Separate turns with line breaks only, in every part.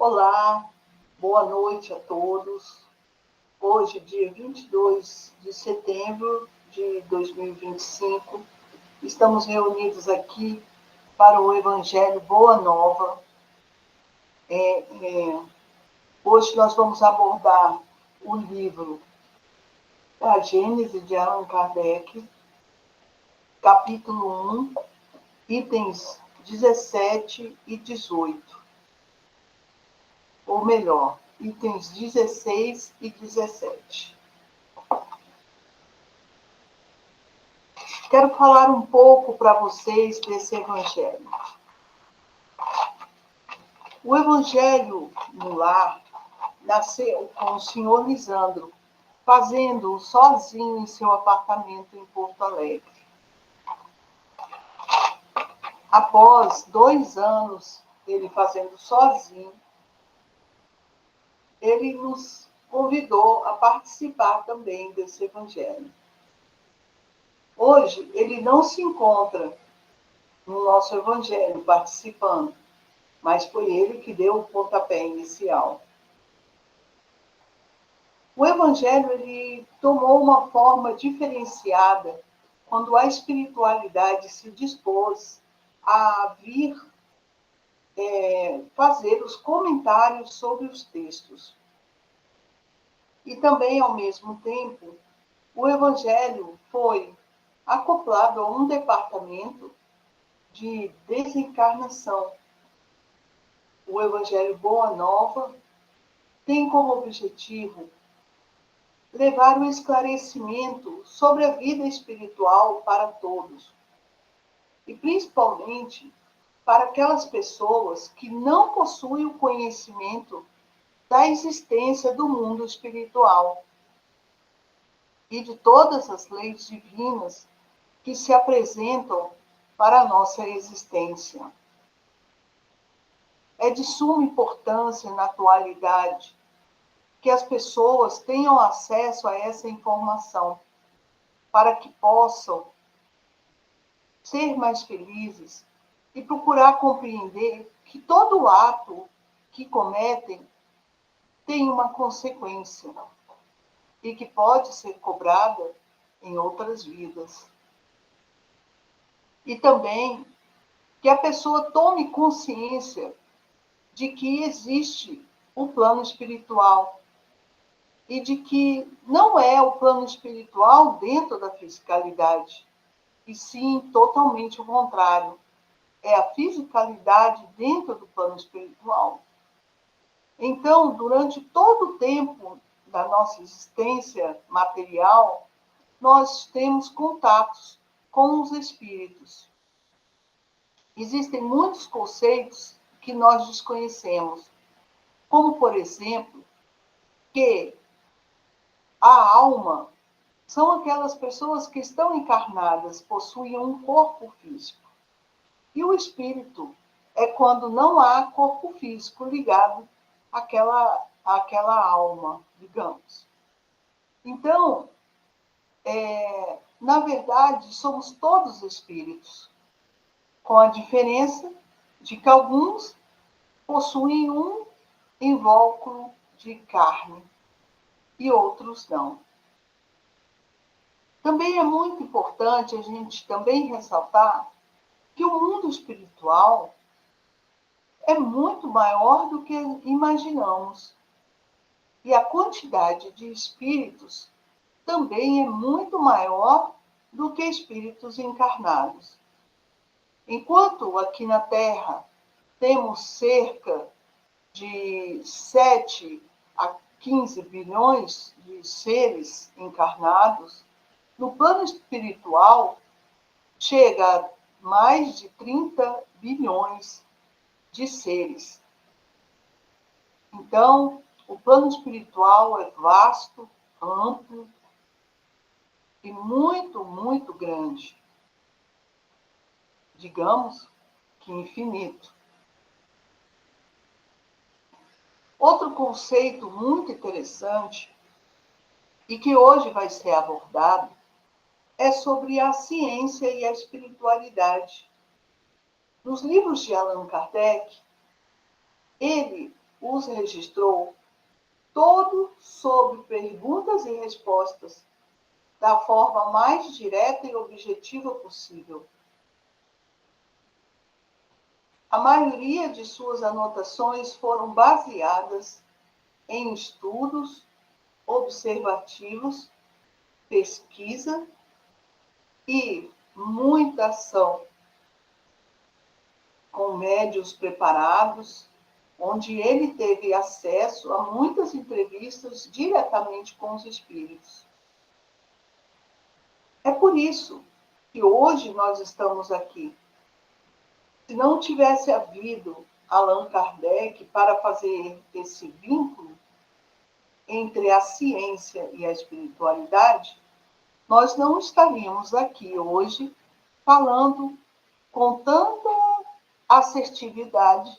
Olá, boa noite a todos. Hoje, dia 22 de setembro de 2025, estamos reunidos aqui para o Evangelho Boa Nova. Hoje nós vamos abordar o livro da Gênese de Allan Kardec, capítulo 1, itens 17 e 18. Ou melhor, itens 16 e 17. Quero falar um pouco para vocês desse Evangelho. O Evangelho no Lar nasceu com o senhor Lisandro, fazendo-o sozinho em seu apartamento em Porto Alegre. Após 2 anos, ele fazendo sozinho, ele nos convidou a participar também desse Evangelho. Hoje, ele não se encontra no nosso Evangelho participando, mas foi ele que deu o pontapé inicial. O Evangelho ele tomou uma forma diferenciada quando a espiritualidade se dispôs a vir fazer os comentários sobre os textos. E também, ao mesmo tempo, o Evangelho foi acoplado a um departamento de desencarnação. O Evangelho Boa Nova tem como objetivo levar o esclarecimento sobre a vida espiritual para todos, e principalmente para aquelas pessoas que não possuem o conhecimento da existência do mundo espiritual e de todas as leis divinas que se apresentam para a nossa existência. É de suma importância na atualidade que as pessoas tenham acesso a essa informação para que possam ser mais felizes e procurar compreender que todo ato que cometem tem uma consequência e que pode ser cobrada em outras vidas. E também que a pessoa tome consciência de que existe um plano espiritual e de que não é o plano espiritual dentro da fisicalidade, e sim totalmente o contrário. É a fisicalidade dentro do plano espiritual. Então, durante todo o tempo da nossa existência material, nós temos contatos com os espíritos. Existem muitos conceitos que nós desconhecemos, como, por exemplo, que a alma são aquelas pessoas que estão encarnadas, possuem um corpo físico. E o espírito é quando não há corpo físico ligado àquela alma, digamos. Então, na verdade, somos todos espíritos, com a diferença de que alguns possuem um invólucro de carne e outros não. Também é muito importante a gente também ressaltar que o mundo espiritual é muito maior do que imaginamos. E a quantidade de espíritos também é muito maior do que espíritos encarnados. Enquanto aqui na Terra temos cerca de 7 a 15 bilhões de seres encarnados, no plano espiritual chega a mais de 30 bilhões de seres. Então, o plano espiritual é vasto, amplo e muito, muito grande. Digamos que infinito. Outro conceito muito interessante e que hoje vai ser abordado é sobre a ciência e a espiritualidade. Nos livros de Allan Kardec, ele os registrou todo sob perguntas e respostas, da forma mais direta e objetiva possível. A maioria de suas anotações foram baseadas em estudos observativos, pesquisa e muita ação com médiuns preparados, onde ele teve acesso a muitas entrevistas diretamente com os espíritos. É por isso que hoje nós estamos aqui. Se não tivesse havido Allan Kardec para fazer esse vínculo entre a ciência e a espiritualidade, nós não estaríamos aqui hoje falando com tanta assertividade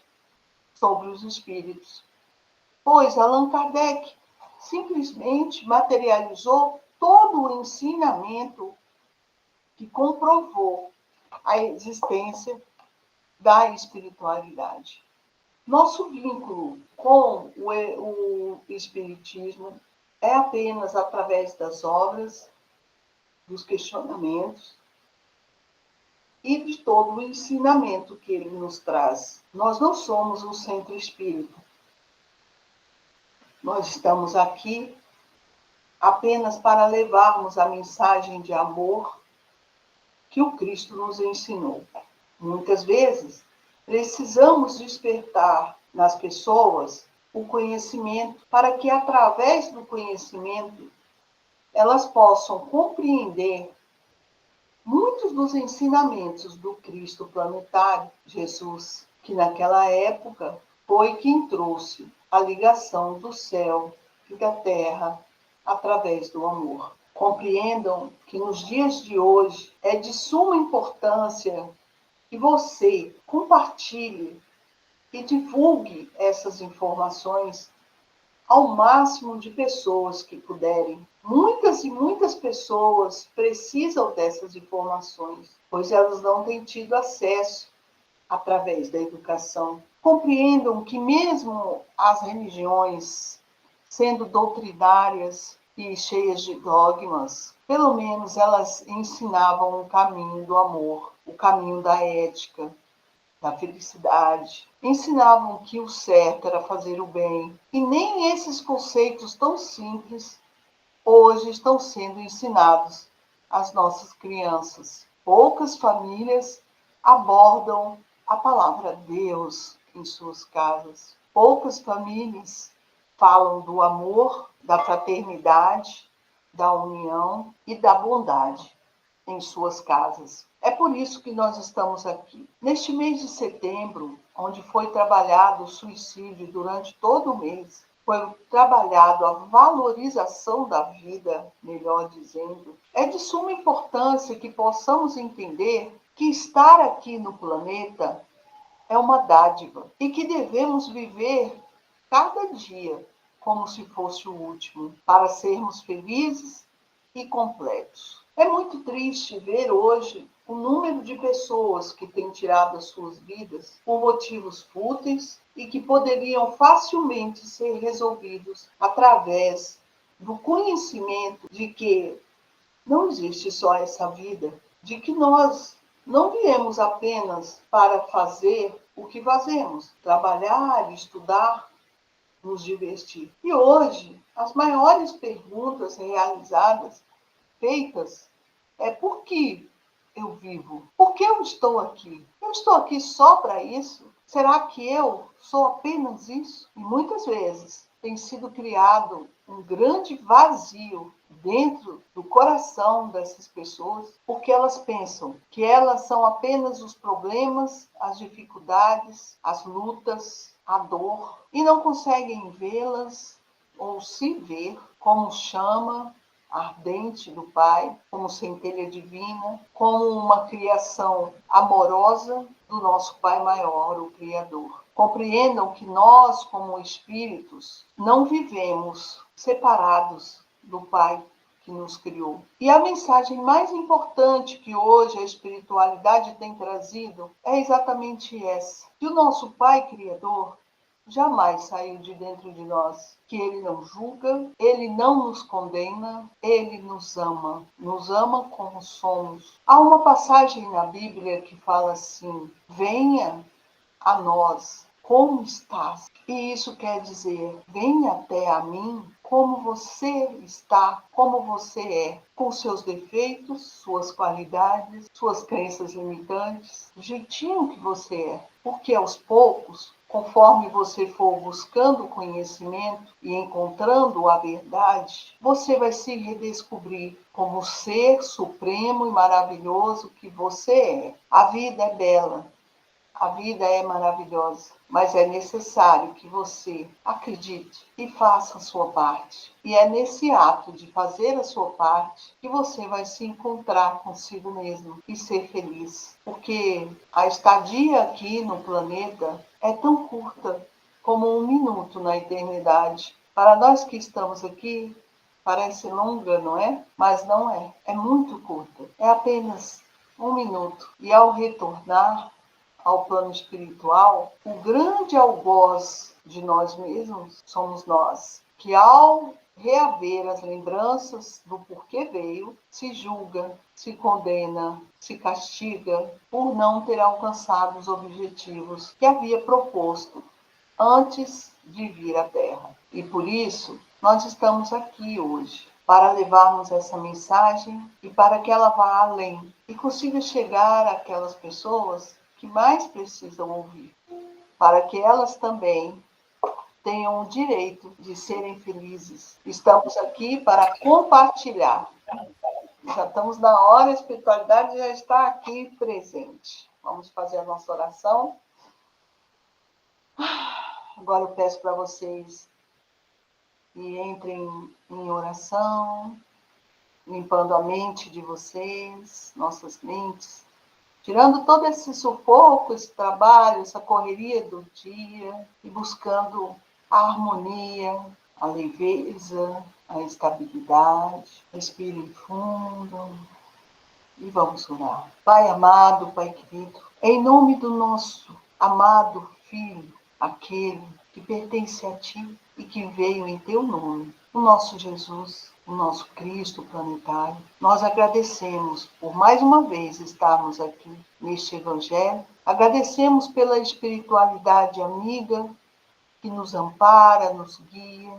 sobre os espíritos, pois Allan Kardec simplesmente materializou todo o ensinamento que comprovou a existência da espiritualidade. Nosso vínculo com o espiritismo é apenas através das obras, dos questionamentos e de todo o ensinamento que ele nos traz. Nós não somos um centro espírita. Nós estamos aqui apenas para levarmos a mensagem de amor que o Cristo nos ensinou. Muitas vezes, precisamos despertar nas pessoas o conhecimento para que, através do conhecimento, elas possam compreender muitos dos ensinamentos do Cristo planetário, Jesus, que naquela época foi quem trouxe a ligação do céu e da terra através do amor. Compreendam que nos dias de hoje é de suma importância que você compartilhe e divulgue essas informações ao máximo de pessoas que puderem. Muitas e muitas pessoas precisam dessas informações, pois elas não têm tido acesso através da educação. Compreendam que mesmo as religiões, sendo doutrinárias e cheias de dogmas, pelo menos elas ensinavam o caminho do amor, o caminho da ética, da felicidade. Ensinavam que o certo era fazer o bem. E nem esses conceitos tão simples hoje estão sendo ensinados às nossas crianças. Poucas famílias abordam a palavra Deus em suas casas. Poucas famílias falam do amor, da fraternidade, da união e da bondade em suas casas. É por isso que nós estamos aqui. Neste mês de setembro, onde foi trabalhado o suicídio durante todo o mês, foi trabalhado a valorização da vida, melhor dizendo, é de suma importância que possamos entender que estar aqui no planeta é uma dádiva e que devemos viver cada dia como se fosse o último, para sermos felizes e completos. É muito triste ver hoje o número de pessoas que têm tirado as suas vidas por motivos fúteis e que poderiam facilmente ser resolvidos através do conhecimento de que não existe só essa vida, de que nós não viemos apenas para fazer o que fazemos, trabalhar, estudar, nos divertir. E hoje, as maiores perguntas feitas, é por que eu vivo? Por que eu estou aqui? Eu estou aqui só para isso? Será que eu sou apenas isso? E muitas vezes tem sido criado um grande vazio dentro do coração dessas pessoas, porque elas pensam que elas são apenas os problemas, as dificuldades, as lutas, a dor, e não conseguem vê-las ou se ver como chama ardente do Pai, como centelha divina, como uma criação amorosa do nosso Pai maior, o Criador. Compreendam que nós, como espíritos, não vivemos separados do Pai que nos criou. E a mensagem mais importante que hoje a espiritualidade tem trazido é exatamente essa: que o nosso Pai Criador jamais saiu de dentro de nós. Que Ele não julga, Ele não nos condena, Ele nos ama como somos. Há uma passagem na Bíblia que fala assim: venha a nós como estás. E isso quer dizer, venha até a mim como você está, como você é, com seus defeitos, suas qualidades, suas crenças limitantes, do jeitinho que você é. Porque aos poucos, conforme você for buscando conhecimento e encontrando a verdade, você vai se redescobrir como o ser supremo e maravilhoso que você é. A vida é bela. A vida é maravilhosa, mas é necessário que você acredite e faça a sua parte. E é nesse ato de fazer a sua parte que você vai se encontrar consigo mesmo e ser feliz. Porque a estadia aqui no planeta é tão curta como um minuto na eternidade. Para nós que estamos aqui, parece longa, não é? Mas não é. É muito curta. É apenas um minuto. E ao retornar ao plano espiritual, o grande algoz de nós mesmos somos nós, que ao reaver as lembranças do porquê veio, se julga, se condena, se castiga por não ter alcançado os objetivos que havia proposto antes de vir à Terra. E por isso, nós estamos aqui hoje, para levarmos essa mensagem e para que ela vá além e consiga chegar àquelas pessoas que mais precisam ouvir, para que elas também tenham o direito de serem felizes. Estamos aqui para compartilhar. Já estamos na hora, a espiritualidade já está aqui presente. Vamos fazer a nossa oração. Agora eu peço para vocês que entrem em oração, limpando a mente de vocês, nossas mentes, tirando todo esse sufoco, esse trabalho, essa correria do dia e buscando a harmonia, a leveza, a estabilidade. Respirem fundo e vamos orar. Pai amado, Pai querido, em nome do nosso amado Filho, aquele que pertence a Ti e que veio em Teu nome, o nosso Jesus, o nosso Cristo planetário, nós agradecemos por mais uma vez estarmos aqui neste Evangelho, agradecemos pela espiritualidade amiga que nos ampara, nos guia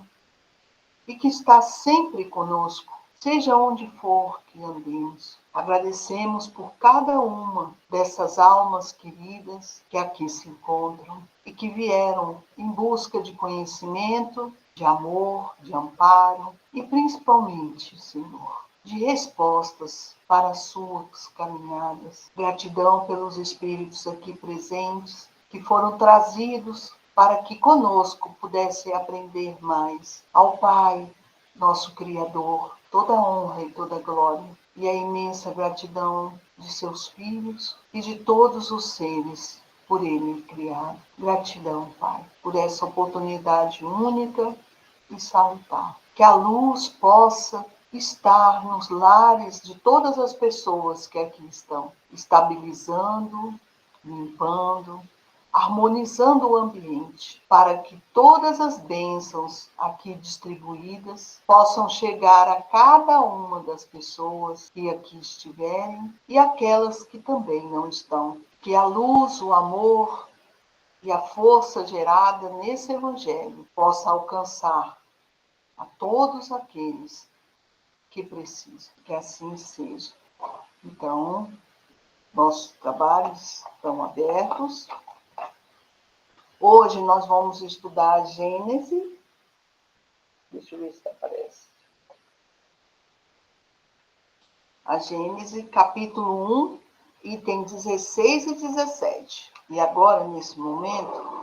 e que está sempre conosco, seja onde for que andemos. Agradecemos por cada uma dessas almas queridas que aqui se encontram e que vieram em busca de conhecimento, de amor, de amparo e principalmente, Senhor, de respostas para as suas caminhadas. Gratidão pelos espíritos aqui presentes que foram trazidos para que conosco pudesse aprender mais. Ao Pai, nosso Criador, toda honra e toda glória, e a imensa gratidão de seus filhos e de todos os seres por Ele criado. Gratidão, Pai, por essa oportunidade única e salutar. Que a luz possa estar nos lares de todas as pessoas que aqui estão, estabilizando, limpando, harmonizando o ambiente, para que todas as bênçãos aqui distribuídas possam chegar a cada uma das pessoas que aqui estiverem e aquelas que também não estão. Que a luz, o amor e a força gerada nesse Evangelho possa alcançar a todos aqueles que precisam. Que assim seja. Então, nossos trabalhos estão abertos. Hoje nós vamos estudar a Gênese. Deixa eu ver se aparece. A Gênese, capítulo 1, item 16 e 17. E agora, nesse momento,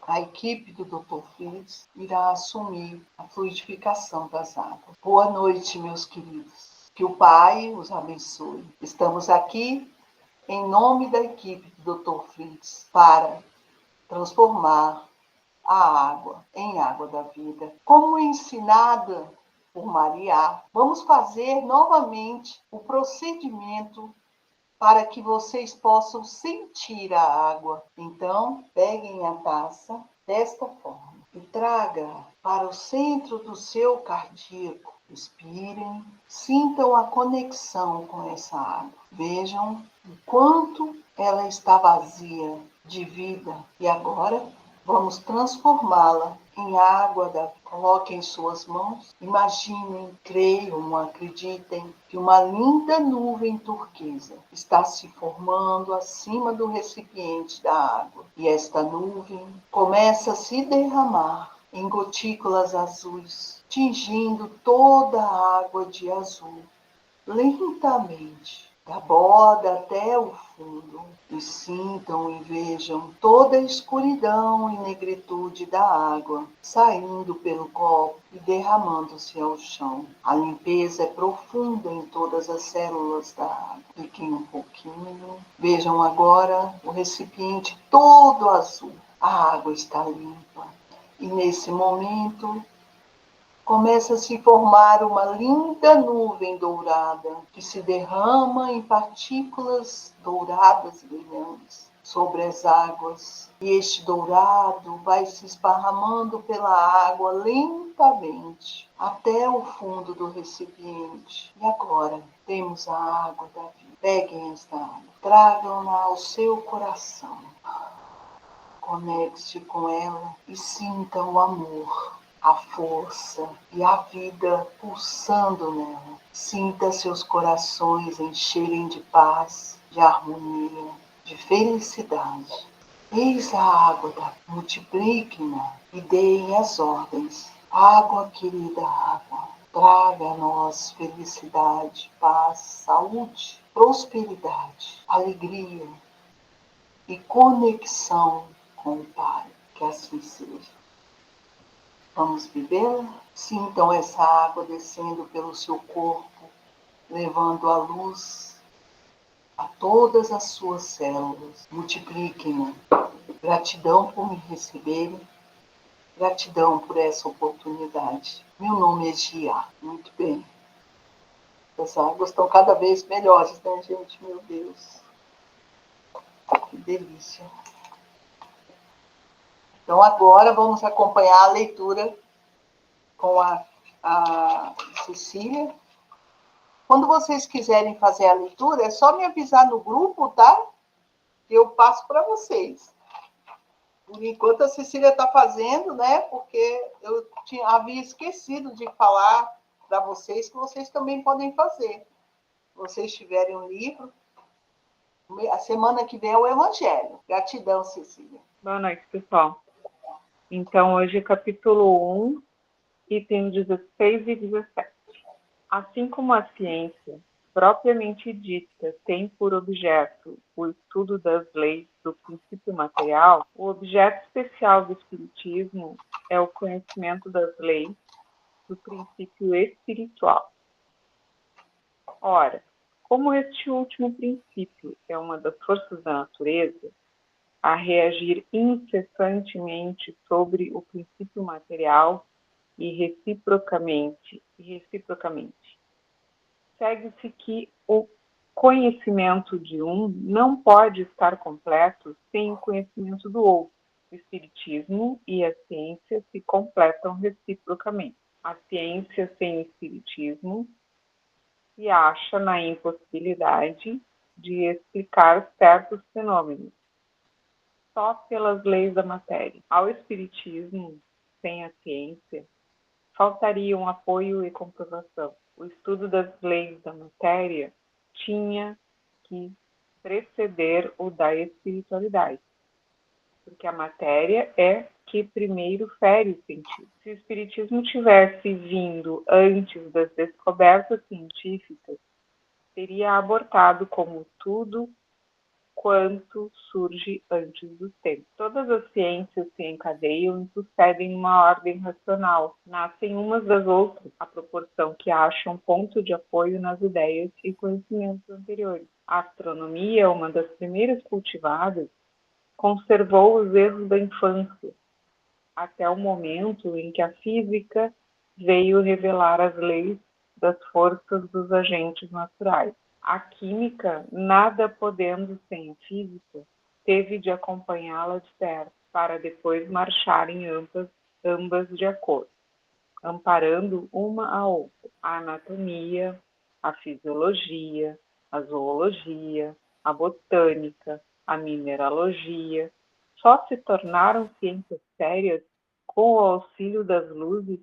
a equipe do Dr. Fritz irá assumir a fluidificação das águas. Boa noite, meus queridos. Que o Pai os abençoe. Estamos aqui em nome da equipe do Dr. Fritz para transformar a água em água da vida. Como ensinada por Maria, vamos fazer novamente o procedimento para que vocês possam sentir a água. Então, peguem a taça desta forma e traga para o centro do seu cardíaco. Respirem, sintam a conexão com essa água. Vejam o quanto ela está vazia de vida. E agora vamos transformá-la em água da vida. Coloquem suas mãos, imaginem, creiam, acreditem que uma linda nuvem turquesa está se formando acima do recipiente da água. E esta nuvem começa a se derramar em gotículas azuis, tingindo toda a água de azul, lentamente, da borda até o fundo, e sintam e vejam toda a escuridão e negritude da água saindo pelo copo e derramando-se ao chão. A limpeza é profunda em todas as células da água. Fiquem um pouquinho. Vejam agora o recipiente todo azul. A água está limpa. E nesse momento, começa a se formar uma linda nuvem dourada que se derrama em partículas douradas brilhantes sobre as águas. E este dourado vai se esparramando pela água lentamente até o fundo do recipiente. E agora temos a água da vida. Peguem esta água, tragam-na ao seu coração. Conecte-se com ela e sinta o amor, a força e a vida pulsando nela. Sinta seus corações encherem de paz, de harmonia, de felicidade. Eis a água da multiplique-na e deem as ordens. Água, querida água, traga a nós felicidade, paz, saúde, prosperidade, alegria e conexão com o Pai. Que assim seja. Vamos bebê-la? Sintam essa água descendo pelo seu corpo, levando a luz a todas as suas células. Multipliquem-na. Gratidão por me receberem. Gratidão por essa oportunidade. Meu nome é Gia. Muito bem. As águas estão cada vez melhores, né, gente? Meu Deus. Que delícia. Então, agora vamos acompanhar a leitura com a Cecília. Quando vocês quiserem fazer a leitura, é só me avisar no grupo, tá? Que eu passo para vocês. Por enquanto, a Cecília está fazendo, né? Porque eu havia esquecido de falar para vocês que vocês também podem fazer. Se vocês tiverem um livro, a semana que vem é o Evangelho. Gratidão, Cecília.
Boa noite, pessoal. Então, hoje é capítulo 1, item 16 e 17. Assim como a ciência, propriamente dita, tem por objeto o estudo das leis do princípio material, o objeto especial do Espiritismo é o conhecimento das leis do princípio espiritual. Ora, como este último princípio é uma das forças da natureza, a reagir incessantemente sobre o princípio material e reciprocamente, segue-se que o conhecimento de um não pode estar completo sem o conhecimento do outro. O Espiritismo e a ciência se completam reciprocamente. A ciência sem o Espiritismo se acha na impossibilidade de explicar certos fenômenos só pelas leis da matéria. Ao Espiritismo, sem a ciência, faltariam apoio e comprovação. O estudo das leis da matéria tinha que preceder o da espiritualidade, porque a matéria é que primeiro fere o sentido. Se o Espiritismo tivesse vindo antes das descobertas científicas, teria abortado como tudo quanto surge antes do tempo. Todas as ciências se encadeiam e sucedem numa ordem racional, nascem umas das outras, à proporção que acham ponto de apoio nas ideias e conhecimentos anteriores. A astronomia, uma das primeiras cultivadas, conservou os erros da infância, até o momento em que a física veio revelar as leis das forças dos agentes naturais. A química, nada podendo sem a física, teve de acompanhá-la de perto, para depois marcharem ambas de acordo, amparando uma a outra, a anatomia, a fisiologia, a zoologia, a botânica, a mineralogia, só se tornaram ciências sérias com o auxílio das luzes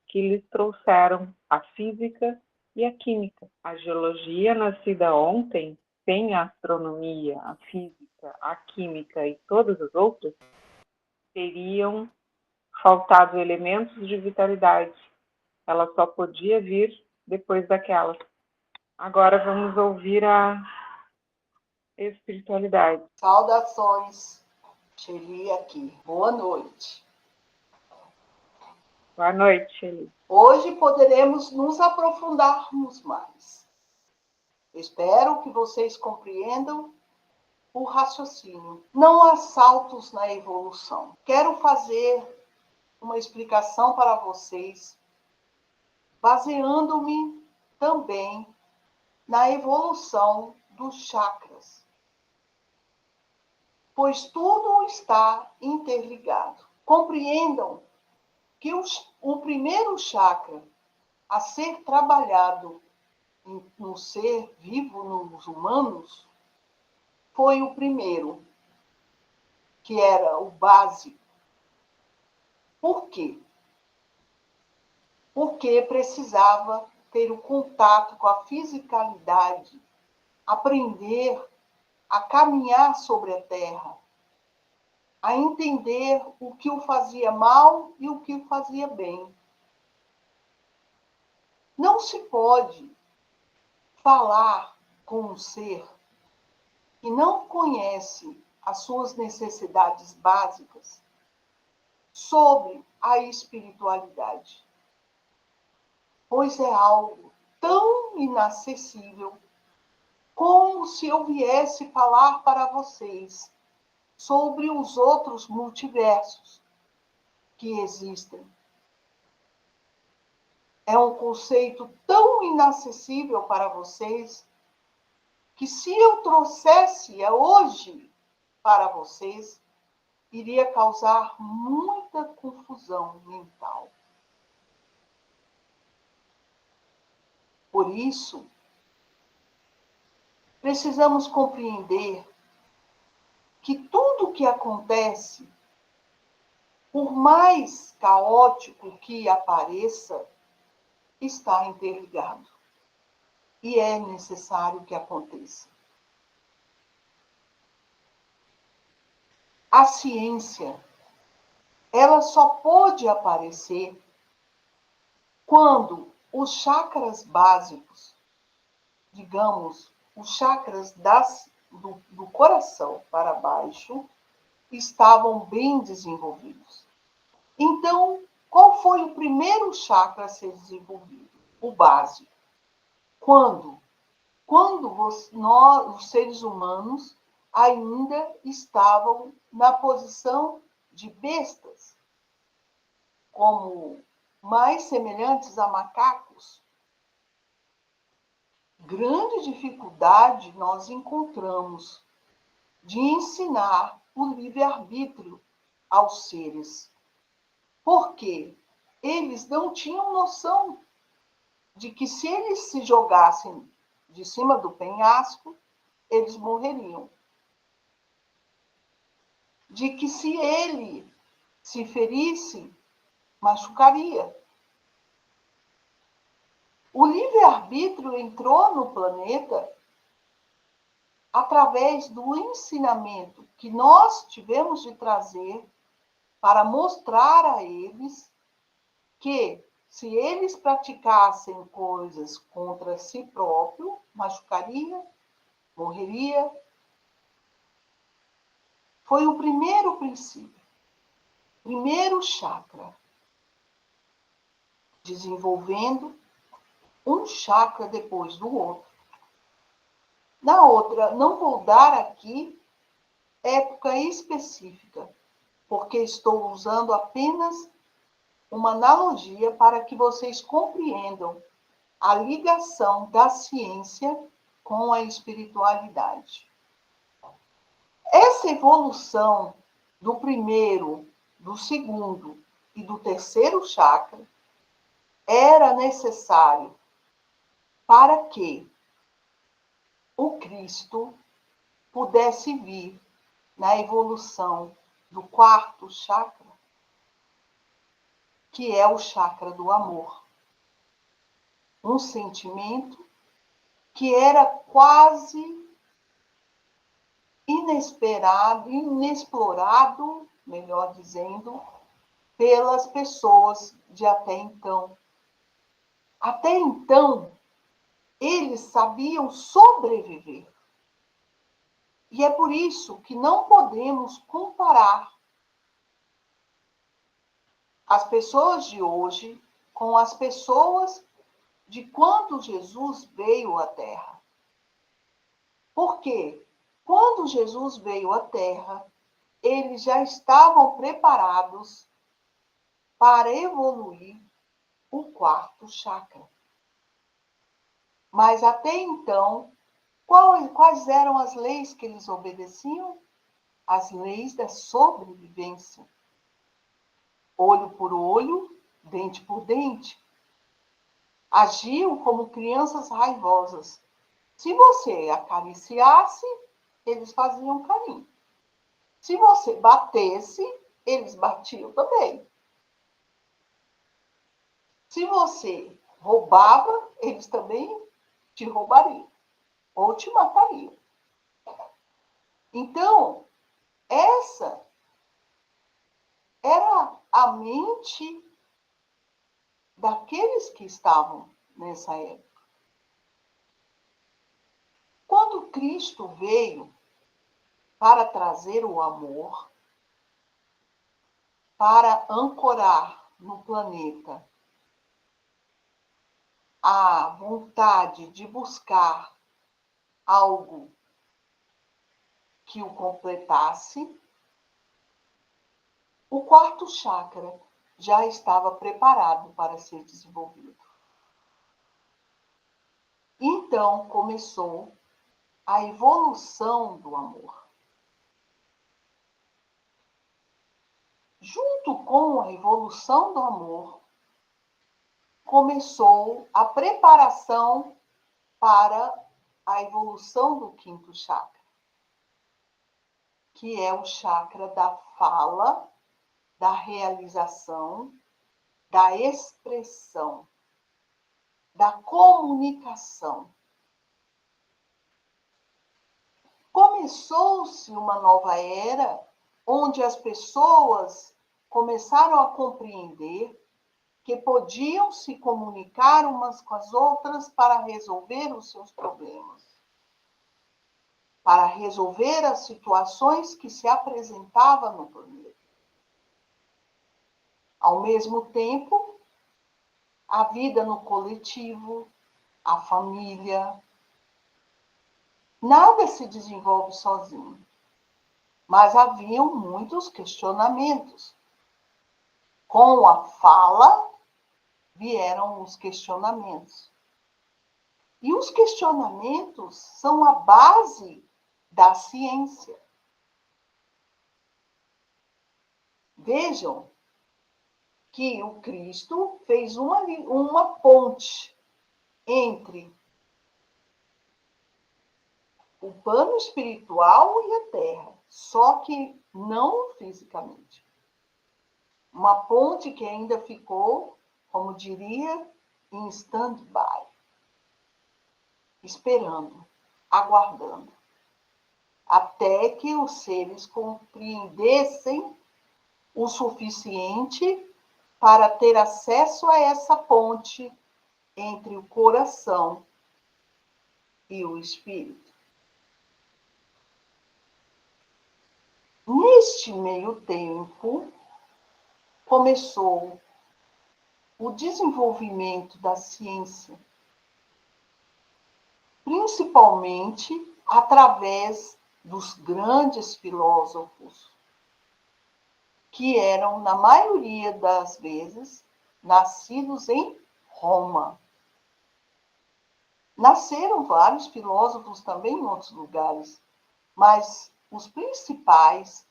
que lhes trouxeram a física e a química. A geologia, nascida ontem, sem a astronomia, a física, a química e todas as outras, teriam faltado elementos de vitalidade. Ela só podia vir depois daquelas. Agora vamos ouvir a espiritualidade.
Saudações, Sheli aqui. Boa noite.
Boa noite, Sheli.
Hoje poderemos nos aprofundarmos mais. Espero que vocês compreendam o raciocínio. Não há saltos na evolução. Quero fazer uma explicação para vocês, baseando-me também na evolução dos chakras, pois tudo está interligado. Compreendam que o primeiro chakra a ser trabalhado no ser vivo, nos humanos, foi o primeiro, que era o básico. Por quê? Porque precisava ter o contato com a fisicalidade, aprender a caminhar sobre a terra, a entender o que o fazia mal e o que o fazia bem. Não se pode falar com um ser que não conhece as suas necessidades básicas sobre a espiritualidade, pois é algo tão inacessível como se eu viesse falar para vocês sobre os outros multiversos que existem. É um conceito tão inacessível para vocês que se eu trouxesse hoje para vocês, iria causar muita confusão mental. Por isso, precisamos compreender que tudo o que acontece, por mais caótico que apareça, está interligado. E é necessário que aconteça. A ciência, ela só pode aparecer quando os chakras básicos, digamos, os chakras do coração para baixo, estavam bem desenvolvidos. Então, qual foi o primeiro chakra a ser desenvolvido? O básico. Quando? Quando nós, os seres humanos, ainda estavam na posição de bestas, como mais semelhantes a macacos. Grande dificuldade nós encontramos de ensinar o livre-arbítrio aos seres. Porque eles não tinham noção de que se eles se jogassem de cima do penhasco, eles morreriam. De que se ele se ferisse, machucaria. O livre-arbítrio entrou no planeta através do ensinamento que nós tivemos de trazer para mostrar a eles que, se eles praticassem coisas contra si próprio, machucaria, morreria. Foi o primeiro princípio, primeiro chakra, desenvolvendo um chakra depois do outro. Na outra, não vou dar aqui época específica, porque estou usando apenas uma analogia para que vocês compreendam a ligação da ciência com a espiritualidade. Essa evolução do primeiro, do segundo e do terceiro chakra era necessário para que o Cristo pudesse vir na evolução do quarto chakra, que é o chakra do amor. Um sentimento que era quase inesperado, inexplorado, melhor dizendo, pelas pessoas de até então. Até então, eles sabiam sobreviver. E é por isso que não podemos comparar as pessoas de hoje com as pessoas de quando Jesus veio à Terra. Por quê? Quando Jesus veio à Terra, eles já estavam preparados para evoluir o quarto chakra. Mas até então, quais eram as leis que eles obedeciam? As leis da sobrevivência. Olho por olho, dente por dente. Agiam como crianças raivosas. Se você acariciasse, eles faziam carinho. Se você batesse, eles batiam também. Se você roubava, eles também te roubariam ou te matariam. Então, essa era a mente daqueles que estavam nessa época. Quando Cristo veio para trazer o amor, para ancorar no planeta a vontade de buscar algo que o completasse, o quarto chakra já estava preparado para ser desenvolvido. Então começou a evolução do amor. Junto com a evolução do amor, começou a preparação para a evolução do quinto chakra, que é o chakra da fala, da realização, da expressão, da comunicação. Começou-se uma nova era onde as pessoas começaram a compreender que podiam se comunicar umas com as outras para resolver os seus problemas, para resolver as situações que se apresentavam no planeta. Ao mesmo tempo, a vida no coletivo, a família, nada se desenvolve sozinho. Mas haviam muitos questionamentos. Com a fala, vieram os questionamentos. E os questionamentos são a base da ciência. Vejam que o Cristo fez uma ponte entre o plano espiritual e a Terra, só que não fisicamente. Uma ponte que ainda ficou, como diria, em stand-by, esperando, aguardando, até que os seres compreendessem o suficiente para ter acesso a essa ponte entre o coração e o espírito. Neste meio tempo, começou o desenvolvimento da ciência, principalmente através dos grandes filósofos, que eram, na maioria das vezes, nascidos em Roma. Nasceram vários filósofos também em outros lugares, mas os principais,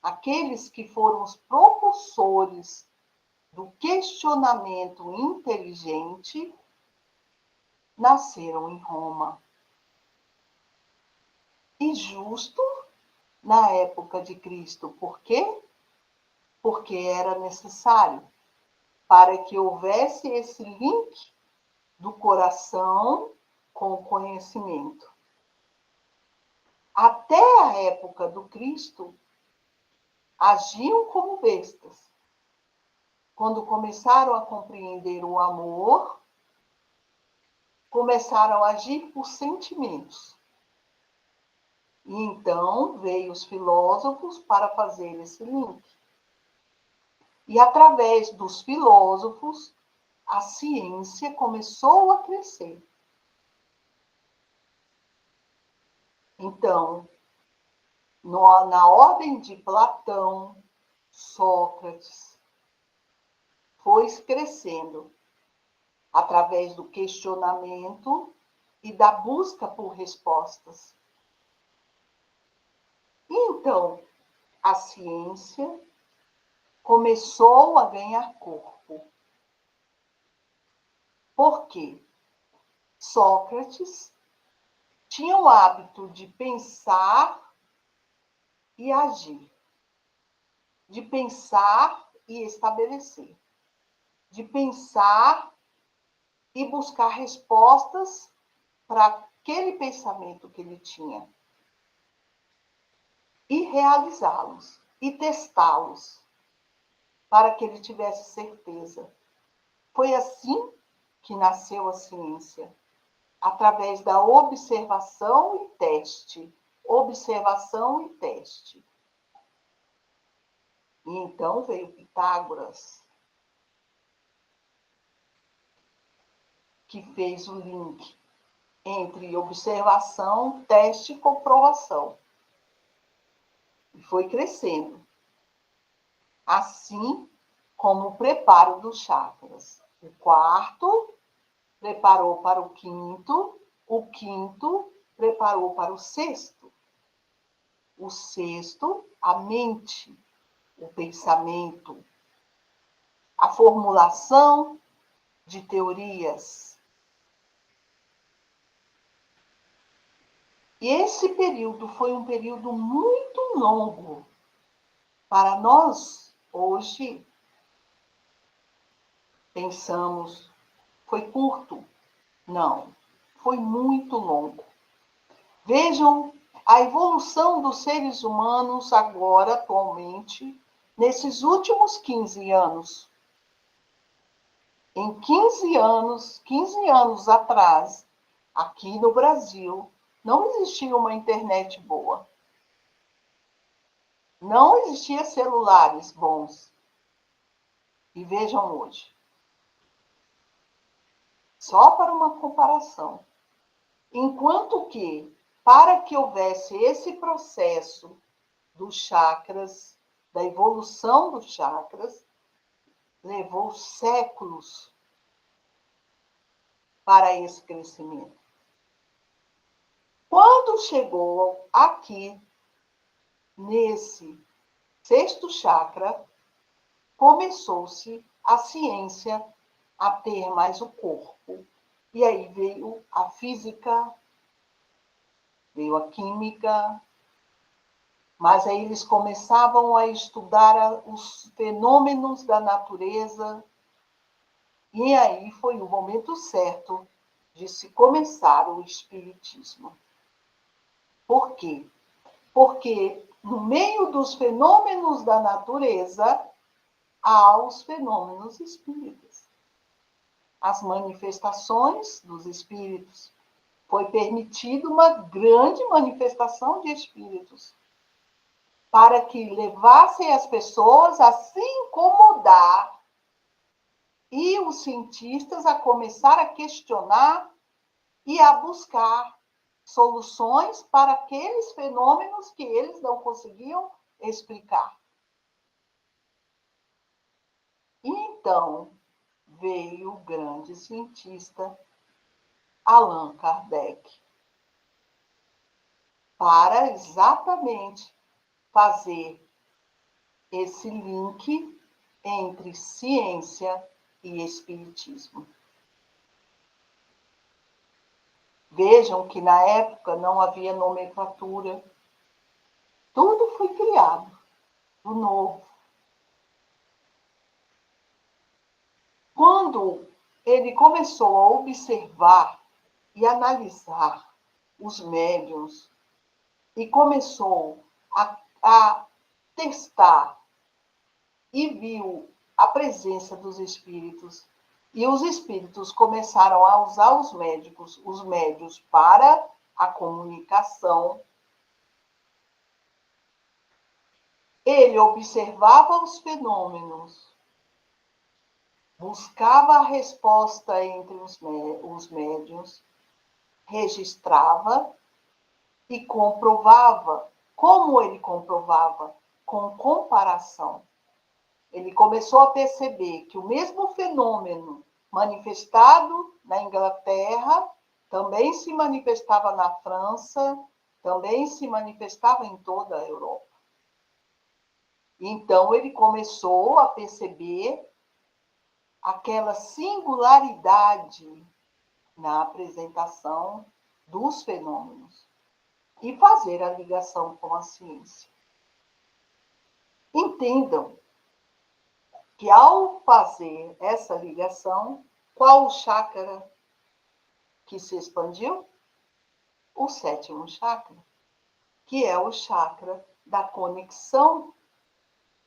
aqueles que foram os propulsores do questionamento inteligente, nasceram em Roma. E justo na época de Cristo. Por quê? Porque era necessário para que houvesse esse link do coração com o conhecimento. Até a época do Cristo, agiam como bestas. Quando começaram a compreender o amor, começaram a agir por sentimentos. E então veio os filósofos para fazer esse link. E através dos filósofos, a ciência começou a crescer. Então, na ordem de Platão, Sócrates, foi crescendo através do questionamento e da busca por respostas. Então, a ciência começou a ganhar corpo. Por quê? Sócrates tinha o hábito de pensar e agir, de pensar e estabelecer, de pensar e buscar respostas para aquele pensamento que ele tinha e realizá-los e testá-los para que ele tivesse certeza. Foi assim que nasceu a ciência, através da observação e teste. Observação e teste. E então veio Pitágoras, que fez o link entre observação, teste e comprovação. E foi crescendo. Assim como o preparo dos chakras. O quarto preparou para o quinto preparou para o sexto a mente, o pensamento, a formulação de teorias. E esse período foi um período muito longo. Para nós, hoje, pensamos, foi curto. Não, foi muito longo. Vejam a evolução dos seres humanos agora, atualmente, nesses últimos 15 anos. Em 15 anos atrás, aqui no Brasil, não existia uma internet boa. Não existia celulares bons. E vejam hoje. Só para uma comparação. Enquanto que, para que houvesse esse processo dos chakras, da evolução dos chakras, levou séculos para esse crescimento. Quando chegou aqui, nesse sexto chakra, começou-se a ciência a ter mais o corpo. E aí veio a física, veio a química, mas aí eles começavam a estudar os fenômenos da natureza, e aí foi o momento certo de se começar o espiritismo. Por quê? Porque no meio dos fenômenos da natureza, há os fenômenos espíritas. As manifestações dos espíritos. Foi permitido uma grande manifestação de espíritos para que levassem as pessoas a se incomodar e os cientistas a começar a questionar e a buscar soluções para aqueles fenômenos que eles não conseguiam explicar. E então veio o grande cientista Allan Kardec, para exatamente fazer esse link entre ciência e espiritismo. Vejam que na época não havia nomenclatura. Tudo foi criado do novo. Quando ele começou a observar e analisar os médiuns e começou a testar e viu a presença dos espíritos, e os espíritos começaram a usar os médios para a comunicação. Ele observava os fenômenos, buscava a resposta entre os médiuns, registrava e comprovava. Como ele comprovava? Com comparação. Ele começou a perceber que o mesmo fenômeno manifestado na Inglaterra também se manifestava na França, também se manifestava em toda a Europa. Então, ele começou a perceber aquela singularidade na apresentação dos fenômenos e fazer a ligação com a ciência. Entendam que, ao fazer essa ligação, qual o chakra que se expandiu? O 7º chakra, que é o chakra da conexão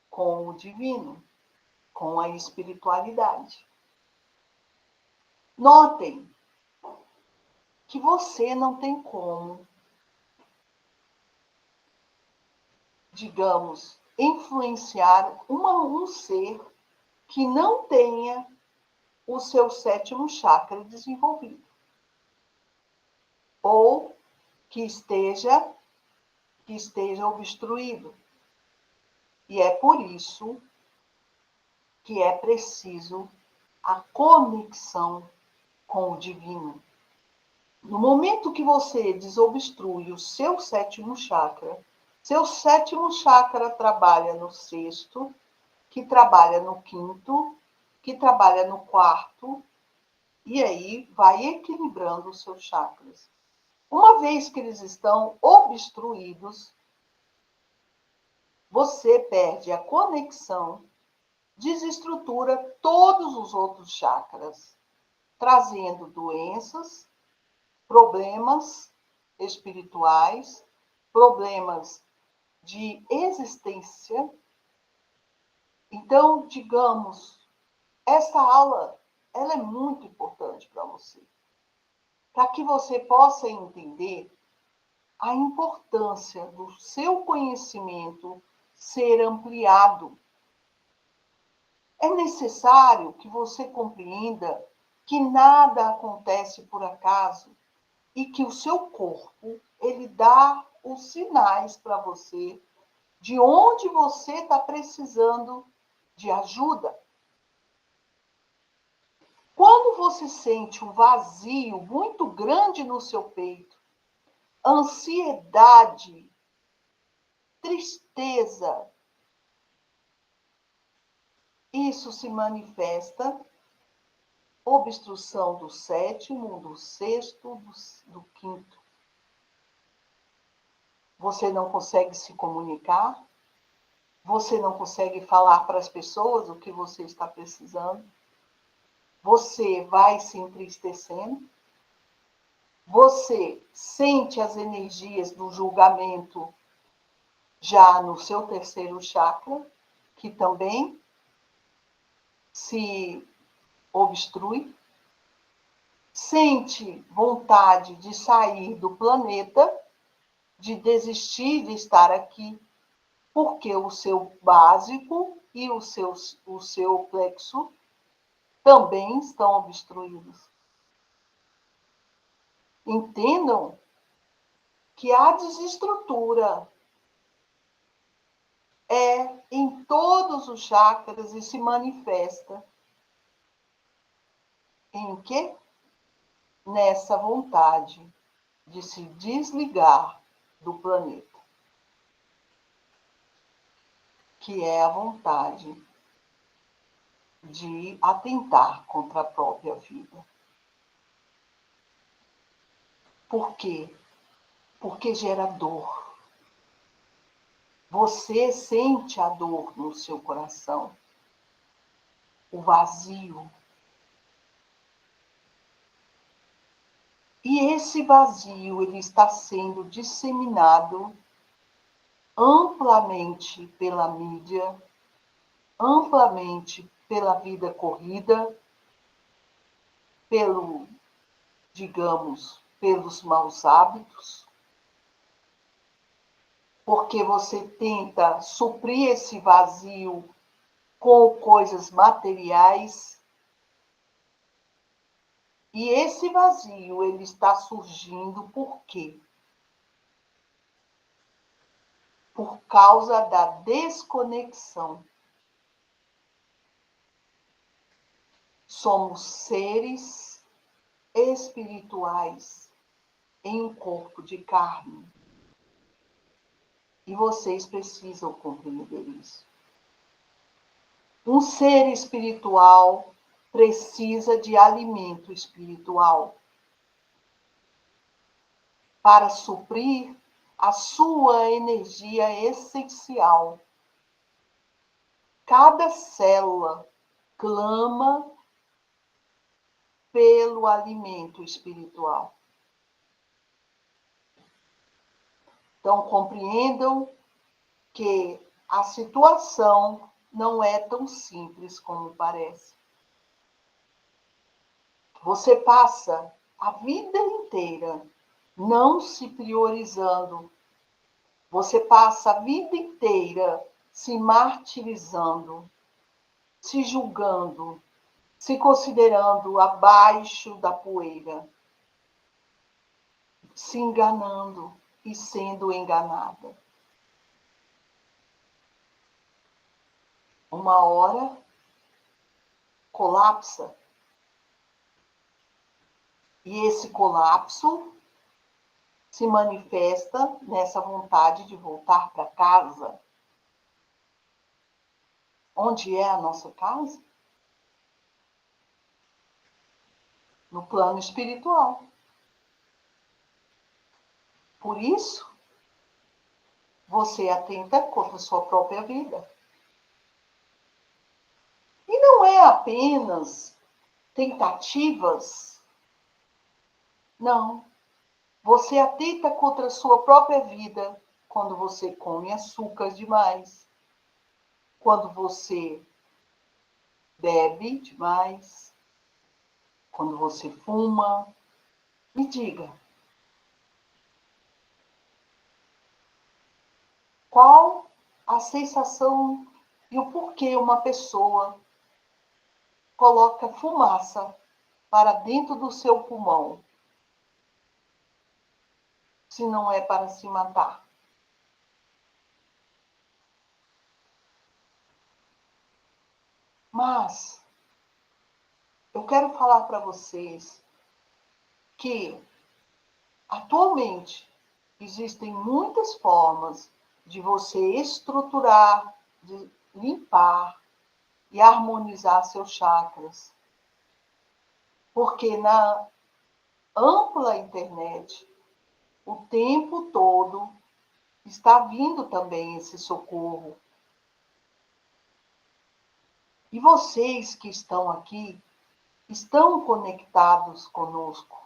com o divino, com a espiritualidade. Notem que você não tem como, digamos, influenciar um ser que não tenha o seu 7º chakra desenvolvido, ou que esteja obstruído. E é por isso que é preciso a conexão com o divino. No momento que você desobstrui o seu 7º chakra, seu 7º chakra trabalha no 6º, que trabalha no 5º, que trabalha no 4º, e aí vai equilibrando os seus chakras. Uma vez que eles estão obstruídos, você perde a conexão, desestrutura todos os outros chakras, trazendo doenças, problemas espirituais, problemas de existência. Então, digamos, essa aula ela é muito importante para você, para que você possa entender a importância do seu conhecimento ser ampliado. É necessário que você compreenda que nada acontece por acaso e que o seu corpo ele dá os sinais para você de onde você está precisando de ajuda. Quando você sente um vazio muito grande no seu peito, ansiedade, tristeza, isso se manifesta obstrução do 7º, do 6º, do 5º. Você não consegue se comunicar, você não consegue falar para as pessoas o que você está precisando, você vai se entristecendo, você sente as energias do julgamento já no seu 3º chakra, que também se obstrui, sente vontade de sair do planeta, de desistir de estar aqui, porque o seu básico e o seu plexo também estão obstruídos. Entendam que a desestrutura é em todos os chakras e se manifesta em quê? nessa vontade de se desligar do planeta, que é a vontade de atentar contra a própria vida. Por quê? Porque gera dor. Você sente a dor no seu coração, o vazio. E esse vazio, ele está sendo disseminado amplamente pela mídia, amplamente pela vida corrida, pelos maus hábitos, porque você tenta suprir esse vazio com coisas materiais, e esse vazio, ele está surgindo por quê? Por causa da desconexão. Somos seres espirituais em um corpo de carne. E vocês precisam compreender isso. Um ser espiritual precisa de alimento espiritual para suprir a sua energia essencial. Cada célula clama pelo alimento espiritual. Então, compreendam que a situação não é tão simples como parece. Você passa a vida inteira não se priorizando. Você passa a vida inteira se martirizando, se julgando, se considerando abaixo da poeira, se enganando e sendo enganada. Uma hora colapsa. E esse colapso se manifesta nessa vontade de voltar para casa. Onde é a nossa casa? No plano espiritual. Por isso, você atenta contra a sua própria vida. E não é apenas tentativas. Não. Você atenta contra a sua própria vida quando você come açúcar demais, quando você bebe demais, quando você fuma. Me diga, qual a sensação e o porquê uma pessoa coloca fumaça para dentro do seu pulmão, se não é para se matar? Mas eu quero falar para vocês que atualmente existem muitas formas de você estruturar, de limpar e harmonizar seus chakras. Porque na ampla internet, o tempo todo, está vindo também esse socorro. E vocês que estão aqui, estão conectados conosco.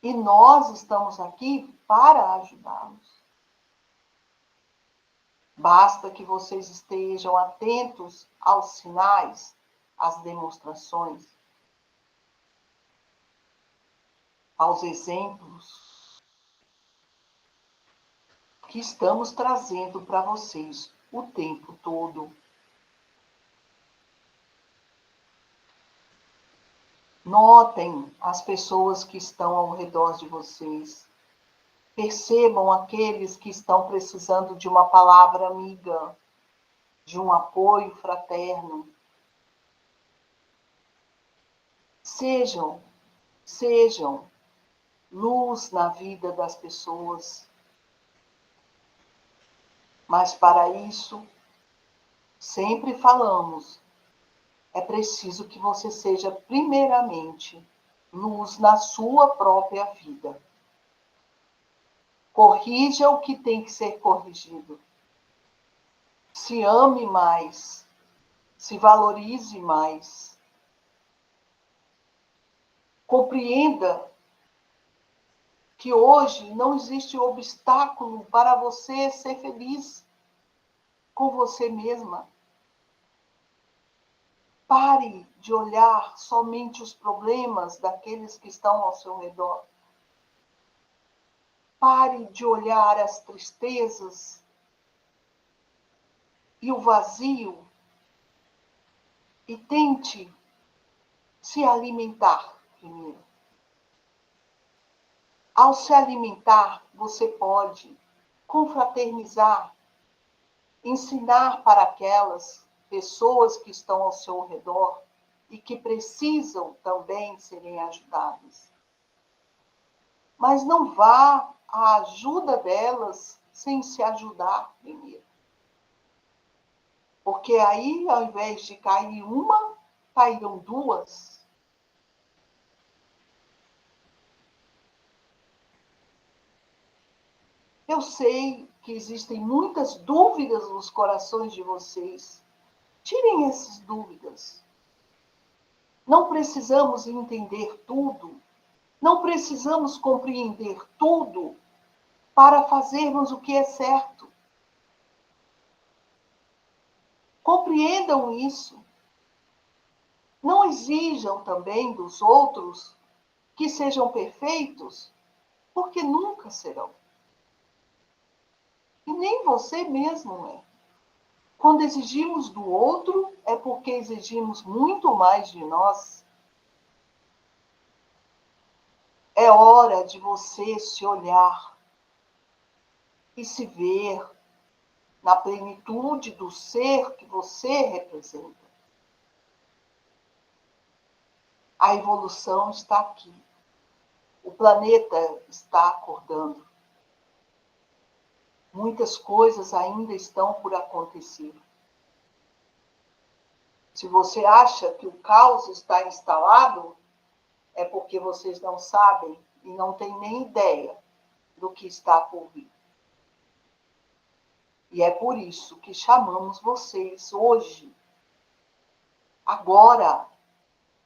E nós estamos aqui para ajudá-los. Basta que vocês estejam atentos aos sinais, às demonstrações, aos exemplos que estamos trazendo para vocês o tempo todo. Notem as pessoas que estão ao redor de vocês. Percebam aqueles que estão precisando de uma palavra amiga, de um apoio fraterno. Sejam sejam luz na vida das pessoas. Mas para isso, sempre falamos, é preciso que você seja primeiramente luz na sua própria vida. Corrija o que tem que ser corrigido. Se ame mais, se valorize mais. Compreenda que hoje não existe obstáculo para você ser feliz com você mesma. Pare de olhar somente os problemas daqueles que estão ao seu redor. Pare de olhar as tristezas e o vazio e tente se alimentar primeiro. Ao se alimentar, você pode confraternizar, ensinar para aquelas pessoas que estão ao seu redor e que precisam também serem ajudadas. Mas não vá à ajuda delas sem se ajudar primeiro. Porque aí, ao invés de cair uma, caíram duas. Eu sei que existem muitas dúvidas nos corações de vocês. Tirem essas dúvidas. Não precisamos entender tudo. Não precisamos compreender tudo para fazermos o que é certo. Compreendam isso. Não exijam também dos outros que sejam perfeitos, porque nunca serão. E nem você mesmo é. Quando exigimos do outro, é porque exigimos muito mais de nós. É hora de você se olhar e se ver na plenitude do ser que você representa. A evolução está aqui. O planeta está acordando. Muitas coisas ainda estão por acontecer. Se você acha que o caos está instalado, é porque vocês não sabem e não têm nem ideia do que está por vir. E é por isso que chamamos vocês hoje, agora.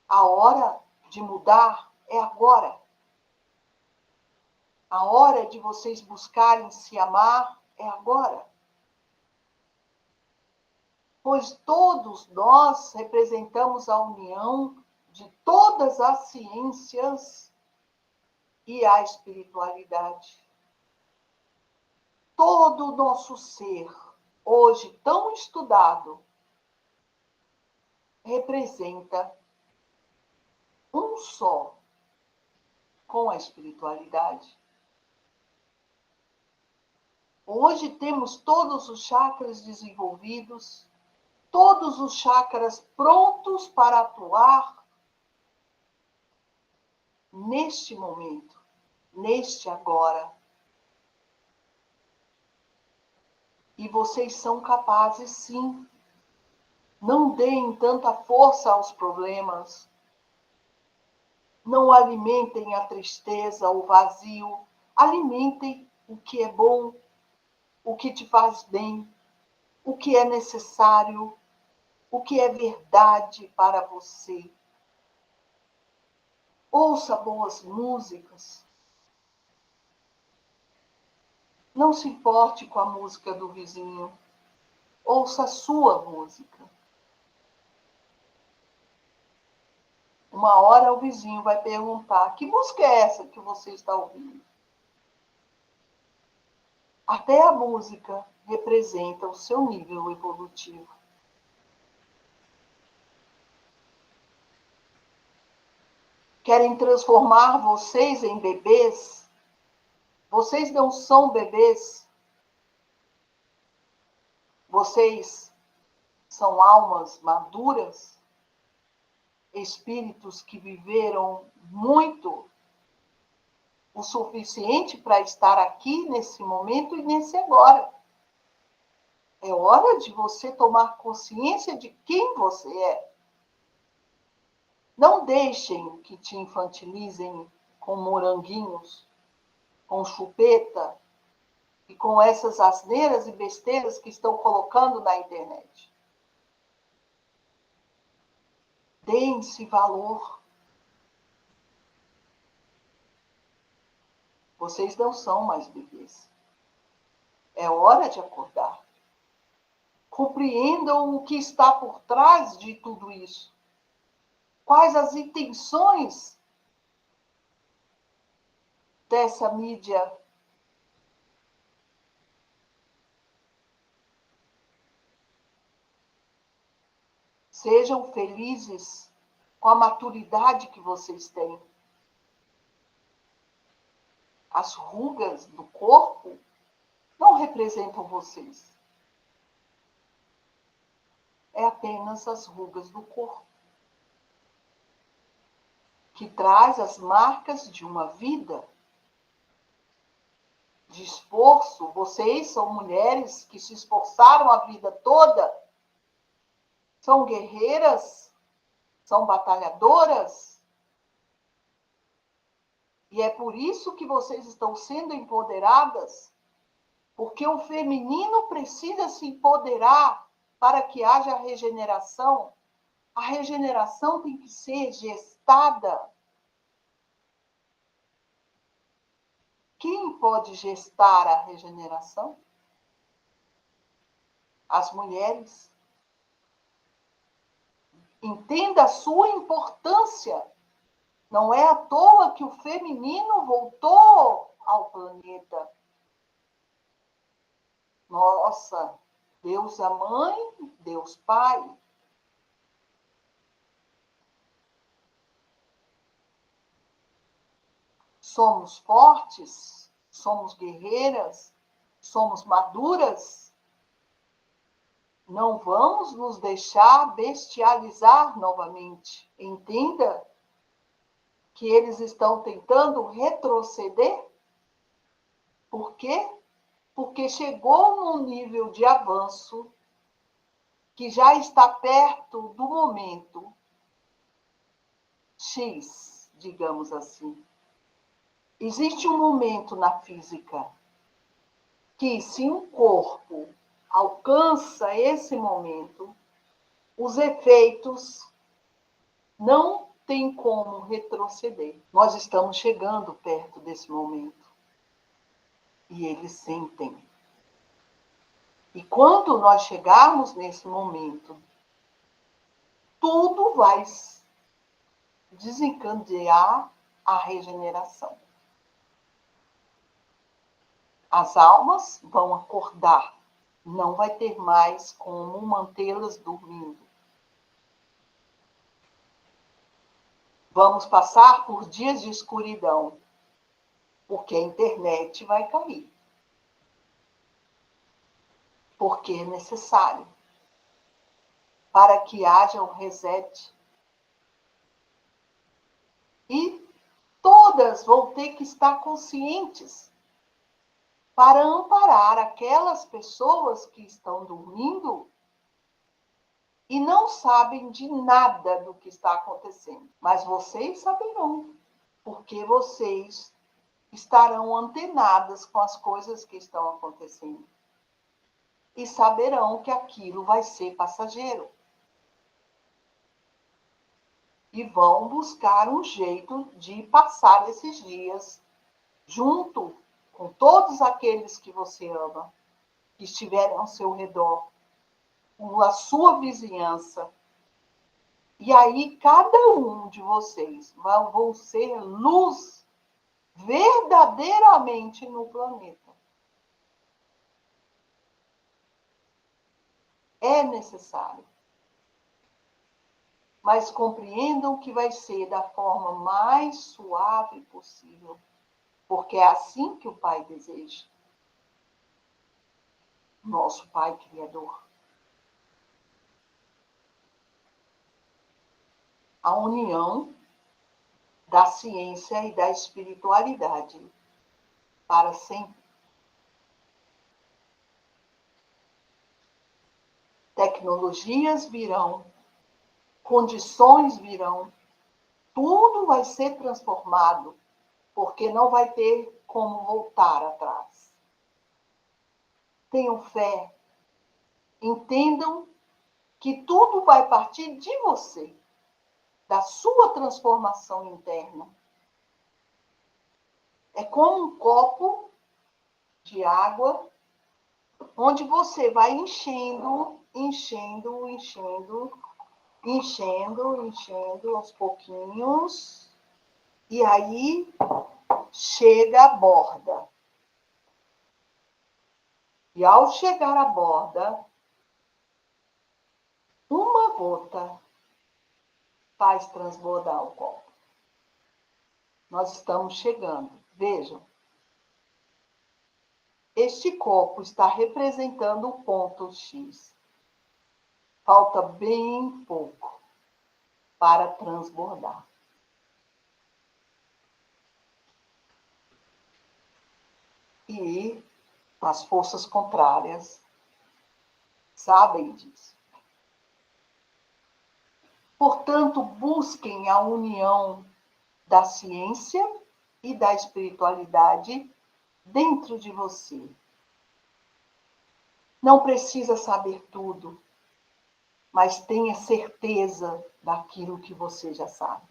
A hora de mudar é agora. A hora de vocês buscarem se amar é agora. Pois todos nós representamos a união de todas as ciências e a espiritualidade. Todo o nosso ser, hoje tão estudado, representa um só com a espiritualidade. Hoje temos todos os chakras desenvolvidos, todos os chakras prontos para atuar neste momento, neste agora. E vocês são capazes, sim. Não deem tanta força aos problemas. Não alimentem a tristeza, o vazio. Alimentem o que é bom, o que te faz bem, o que é necessário, o que é verdade para você. Ouça boas músicas. Não se importe com a música do vizinho. Ouça a sua música. Uma hora o vizinho vai perguntar: que música é essa que você está ouvindo? Até a música representa o seu nível evolutivo. Querem transformar vocês em bebês? Vocês não são bebês. Vocês são almas maduras. espíritos que viveram muito, o suficiente para estar aqui nesse momento e nesse agora. É hora de você tomar consciência de quem você é. Não deixem que te infantilizem com moranguinhos, com chupeta e com essas asneiras e besteiras que estão colocando na internet. Deem-se valor. Vocês não são mais bebês. É hora de acordar. Compreendam o que está por trás de tudo isso. Quais as intenções dessa mídia? Sejam felizes com a maturidade que vocês têm. As rugas do corpo não representam vocês. É apenas as rugas do corpo, que traz as marcas de uma vida de esforço. Vocês são mulheres que se esforçaram a vida toda, são guerreiras, são batalhadoras, e é por isso que vocês estão sendo empoderadas, porque o feminino precisa se empoderar para que haja regeneração. A regeneração tem que ser gestada. Quem pode gestar a regeneração? As mulheres. Entenda a sua importância. Não é à toa que o feminino voltou ao planeta. Nossa, Deus a mãe, Deus pai. Somos fortes, somos guerreiras, somos maduras. Não vamos nos deixar bestializar novamente. Entenda que eles estão tentando retroceder. Por quê? Porque chegou num nível de avanço que já está perto do momento X, digamos assim. Existe um momento na física que, se um corpo alcança esse momento, os efeitos não têm como retroceder. Nós estamos chegando perto desse momento. E eles sentem. E quando nós chegarmos nesse momento, tudo vai desencadear a regeneração. As almas vão acordar. Não vai ter mais como mantê-las dormindo. Vamos passar por dias de escuridão, porque a internet vai cair. Porque é necessário. Para que haja um reset. E todas vão ter que estar conscientes para amparar aquelas pessoas que estão dormindo e não sabem de nada do que está acontecendo. Mas vocês saberão, porque vocês estarão antenadas com as coisas que estão acontecendo. E saberão que aquilo vai ser passageiro. E vão buscar um jeito de passar esses dias junto com todos aqueles que você ama, que estiverem ao seu redor, com a sua vizinhança. E aí cada um de vocês vão ser luz verdadeiramente no planeta. É necessário. Mas compreendam que vai ser da forma mais suave possível, porque é assim que o Pai deseja. Nosso Pai Criador. a união da ciência e da espiritualidade para sempre. Tecnologias virão, condições virão, tudo vai ser transformado, porque não vai ter como voltar atrás. Tenham fé, entendam que tudo vai partir de você, da sua transformação interna. É como um copo de água, onde você vai enchendo aos pouquinhos, e aí chega à borda. E ao chegar à borda, uma gota faz transbordar o copo. Nós estamos chegando. Vejam. Este copo está representando o ponto X. Falta bem pouco para transbordar. E as forças contrárias sabem disso. Portanto, busquem a união da ciência e da espiritualidade dentro de você. Não precisa saber tudo, mas tenha certeza daquilo que você já sabe.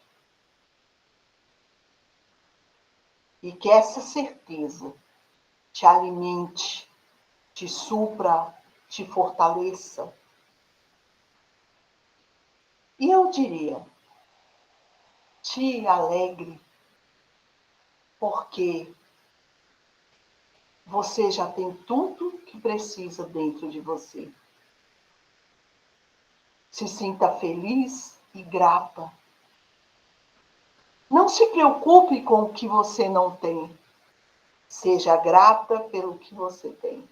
E que essa certeza te alimente, te supra, te fortaleça. E eu diria, te alegre, porque você já tem tudo que precisa dentro de você. Se sinta feliz e grata. Não se preocupe com o que você não tem. Seja grata pelo que você tem.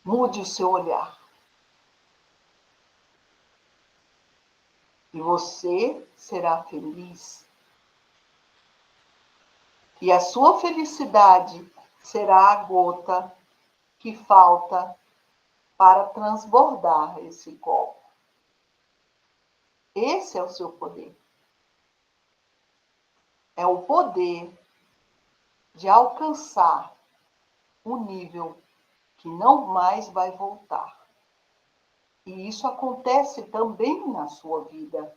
Mude o seu olhar. E você será feliz. E a sua felicidade será a gota que falta para transbordar esse copo. Esse é o seu poder. É o poder de alcançar o nível que não mais vai voltar. E isso acontece também na sua vida.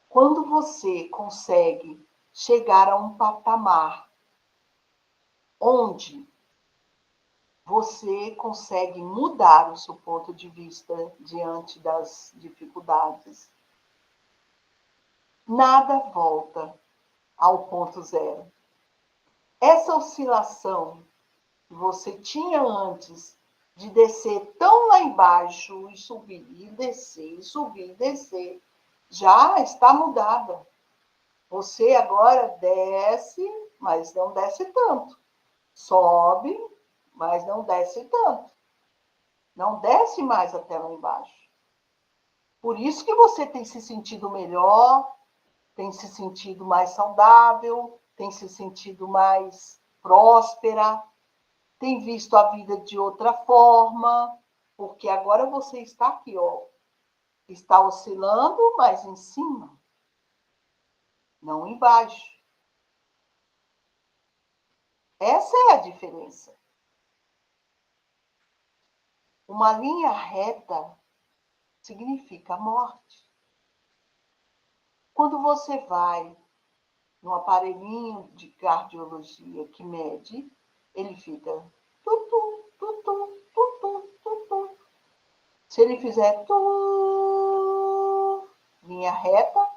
Quando você consegue chegar a um patamar onde você consegue mudar o seu ponto de vista diante das dificuldades, nada volta ao ponto zero. Essa oscilação que você tinha antes de descer tão lá embaixo e subir e descer, e subir e descer, já está mudada. Você agora desce, mas não desce tanto. Sobe, mas não desce tanto. Não desce mais até lá embaixo. Por isso que você tem se sentido melhor, tem se sentido mais saudável, tem se sentido mais próspera, tem visto a vida de outra forma, porque agora você está aqui, ó, está oscilando, mas em cima, não embaixo. Essa é a diferença. Uma linha reta significa morte. Quando você vai no aparelhinho de cardiologia que mede, ele fica tutu, tutu, tutu, tutu. Se ele fizer linha reta,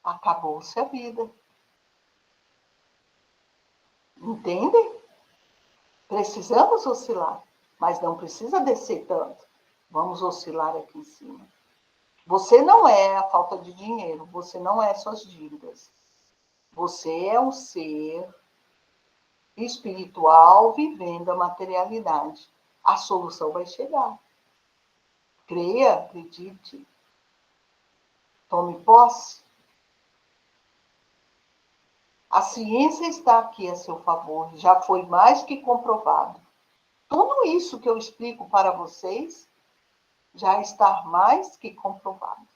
acabou-se a vida. Entendem? Precisamos oscilar, mas não precisa descer tanto. Vamos oscilar aqui em cima. Você não é a falta de dinheiro, você não é suas dívidas. Você é um ser espiritual vivendo a materialidade. A solução vai chegar. Creia, acredite. Tome posse. A ciência está aqui a seu favor, já foi mais que comprovado. Tudo isso que eu explico para vocês já está mais que comprovado.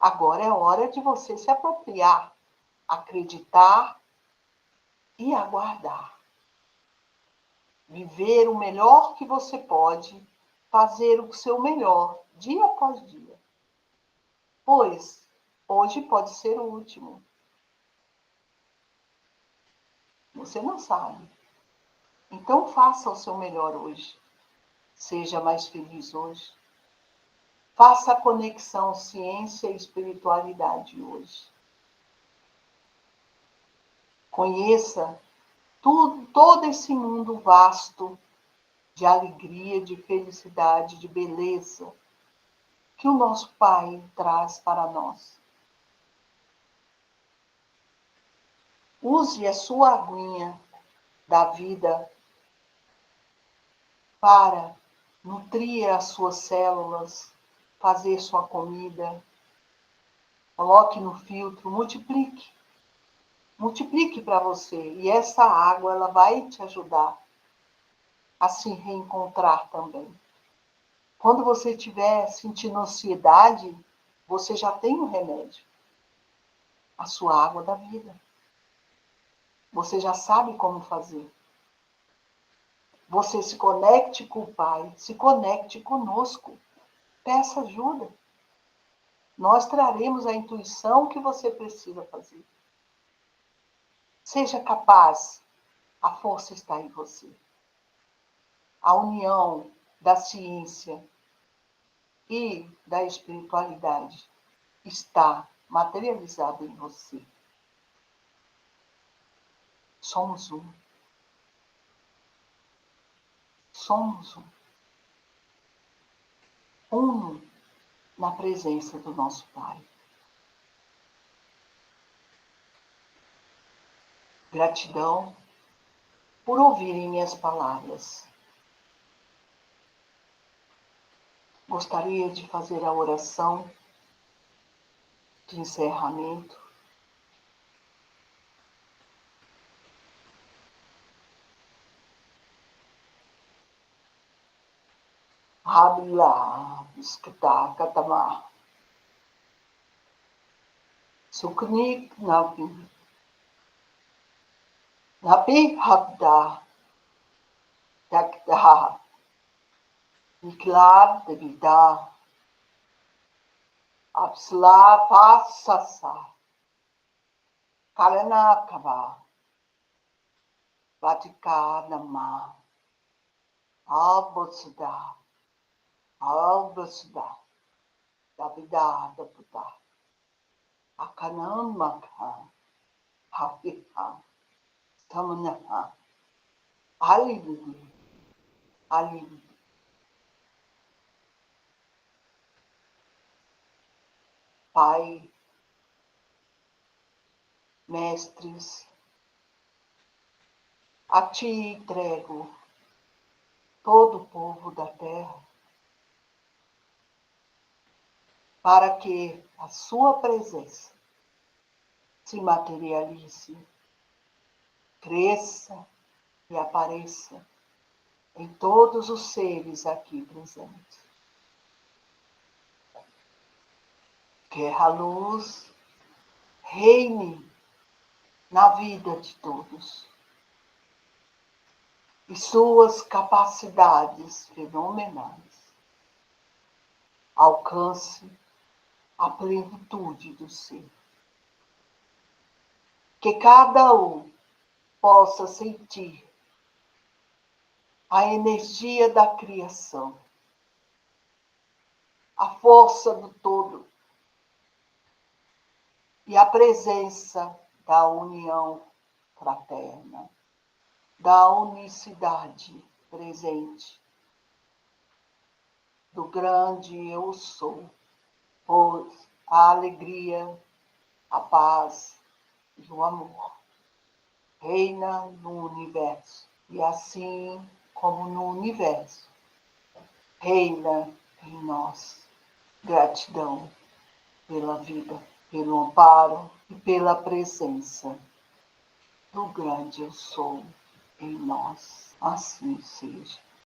Agora é hora de você se apropriar, acreditar e aguardar. Viver o melhor que você pode, fazer o seu melhor dia após dia. Pois hoje pode ser o último. Você não sabe. Então faça o seu melhor hoje. Seja mais feliz hoje. Faça a conexão ciência e espiritualidade hoje. Conheça todo esse mundo vasto de alegria, de felicidade, de beleza que o nosso Pai traz para nós. Use a sua aguinha da vida para nutrir as suas células, fazer sua comida. Coloque no filtro, multiplique. Multiplique para você. E essa água ela vai te ajudar a se reencontrar também. Quando você estiver sentindo ansiedade, você já tem o remédio. A sua água da vida. Você já sabe como fazer. Você se conecte com o Pai, se conecte conosco. Peça ajuda. Nós traremos a intuição que você precisa fazer. Seja capaz, a força está em você. A união da ciência e da espiritualidade está materializada em você. Somos um. Somos um. Uno na presença do nosso Pai. Gratidão por ouvirem minhas palavras. Gostaria de fazer a oração de encerramento. Habla, escuta, katama. Suknik nabi. Nabi habda. Yakda. Niklar de vida. Apsla pasasa. Karana kava. Vatika nama. Albosda. Albosda. Davida da Buddha. Akanan makha. Hafiha. Tamanaha. Aleluia. Aleluia. Pai, mestres, a ti entrego todo o povo da terra, para que a sua presença se materialize, cresça e apareça em todos os seres aqui presentes. Que a luz reine na vida de todos e suas capacidades fenomenais alcance a plenitude do ser. Que cada um possa sentir a energia da criação, a força do todo e a presença da união fraterna, da unicidade presente, do grande eu sou, pois a alegria, a paz e o amor reina no universo. E assim como no universo, reina em nós. Gratidão pela vida, pelo amparo e pela presença do grande Eu Sou em nós. Assim seja.